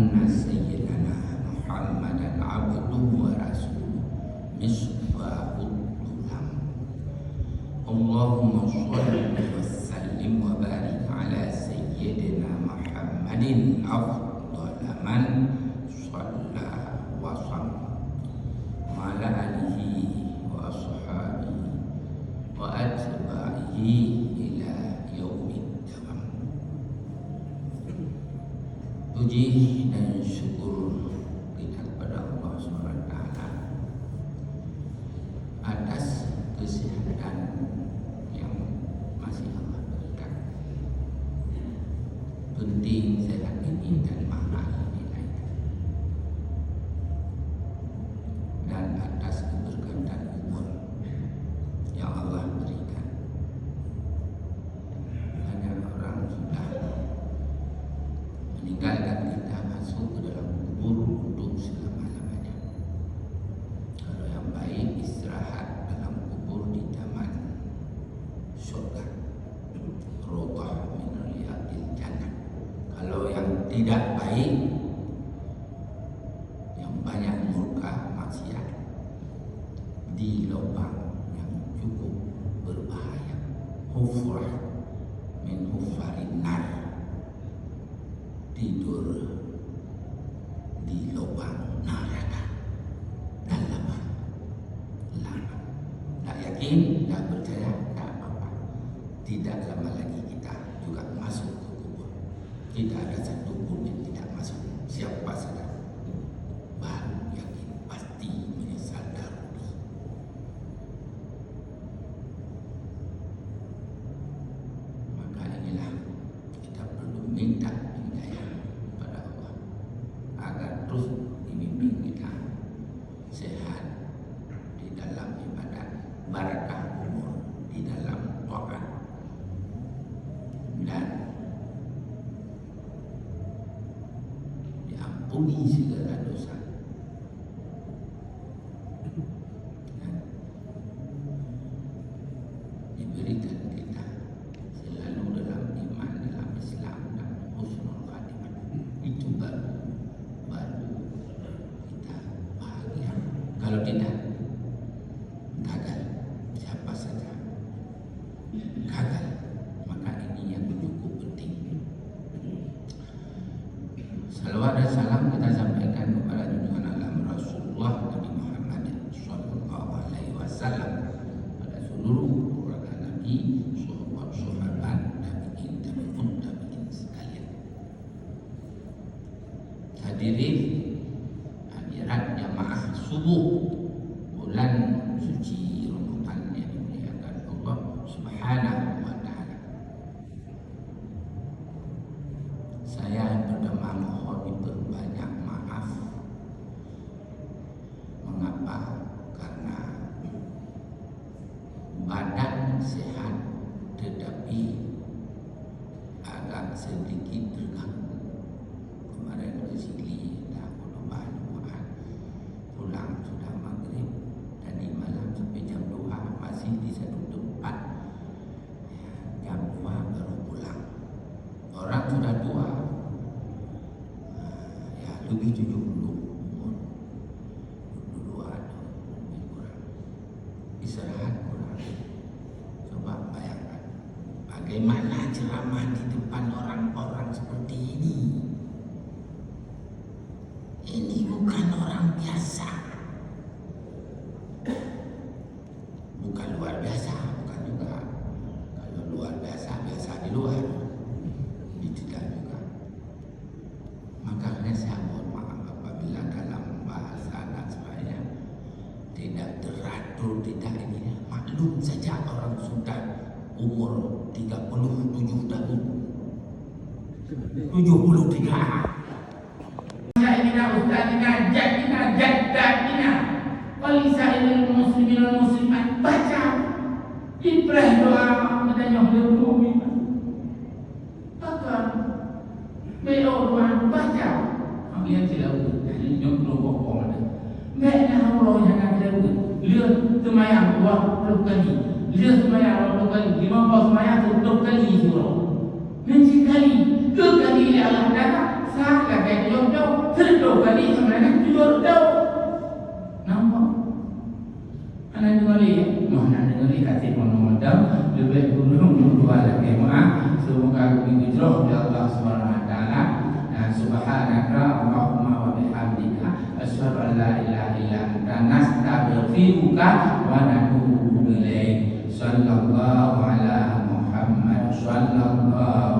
anna sayyidana Muhammadan abduhu wa rasuluhu misbahul ulam. Allahumma sholli wa sallim wa barik ala sayyidina Muhammadin afdal man shalla wa sallam wa ala alihi wa ashabihi wa atba'ihi ila yaumid dawam. Puji dan syukur kita kepada Allah SWT atas kesehatan yang masih Allah berikan. Penting sehat ini dan mahal nilainya, dan atas keberkatan umur yang Allah berikan. Banyak orang sudah meninggalkan kita, masuk ke dalam kubur untuk selama-lamanya. Kalau yang baik istirahat dalam kubur di taman surga, Rawdah min riyadil jannah. Kalau yang tidak baik, yang banyak murka maksiat, di lubang yang cukup berbahaya, hufrah min hufarin nar, tidur di lubang neraka dalam lama. Tak yakin, tak percaya, tak apa-apa. Tidak lama lagi kita juga masuk ke kubur. Tidak ada satu pun yang tidak masuk. Siapa saja baru yakin pasti menyesal darudi. Maka inilah kita perlu minta hidayah kepada Allah agar terus dibimbing kita sehat di dalam ibadat, barakah umur di dalam taat, dan diampuni segala dosa. Diberikan kita selalu dalam iman, dalam Islam, dan husnul khatimah. Itu baru kita bahagia. Kalau tidak, gagal. Siapa saja gagal. Maka ini yang cukup penting. Salawat dan salam kita sampaikan kepada junjungan alam Rasulullah Nabi Muhammad sallallahu alaihi wasallam, pada seluruh keluarga Nabi, sahabat, tabi'in sekalian. Hadirin hadirat jamaah subuh bulan suci Ramadan yang dimuliakan Allah Subhanahu wa taala. Saya pertama mohon diperbanyak maaf. Mengapa? Karena badan sehat tetapi agak sedikit terganggu. Kemarin ke sini dah bahan pulang sudah maghrib, tadi malam sampai jam 2 masih di satu tempat. Jam 2 baru pulang. Orang sudah tua, ya lebih 70 umur, 72 atau lebih kurang, istirahat kurang. Coba bayangkan bagaimana ceramah di depan orang-orang seperti ini. Ini bukan orang biasa, bukan luar biasa, bukan juga. Kalau luar biasa, biasa di luar, ini tidak juga. Makanya saya mohon maaf apabila dalam bahasa dan sebagainya tidak teratur, tidak ini. Maklum saja orang sudah umur 37 tahun, 73. Ustadina, jadina, jaddadina, walisailil muslimin wal muslimat. Baca ibrah doa menanya berdoa. Bahkan doa baca. Ambil tilawah, jadi nyoklo bokong ada. Mereka Allah yang ada lihat semayang 20 kali, lihat semayang 20 kali, 15 semayang 20 kali surah. Mencikali, 2 kali Allah datang, salah kayak jauh-jauh. terdo kali mana jujur tahu. Nampak? Anak dengar ni, mana dengar ni kata modal lebih gunung dua lagi maaf. Semoga aku dijauh oleh Allah Subhanahu Wa Taala. Subhanaka Allahumma wa bihamdika asyhadu an la ilaha illa anta nastaghfiruka wa natubu ilaik. Sallallahu ala Muhammad sallallahu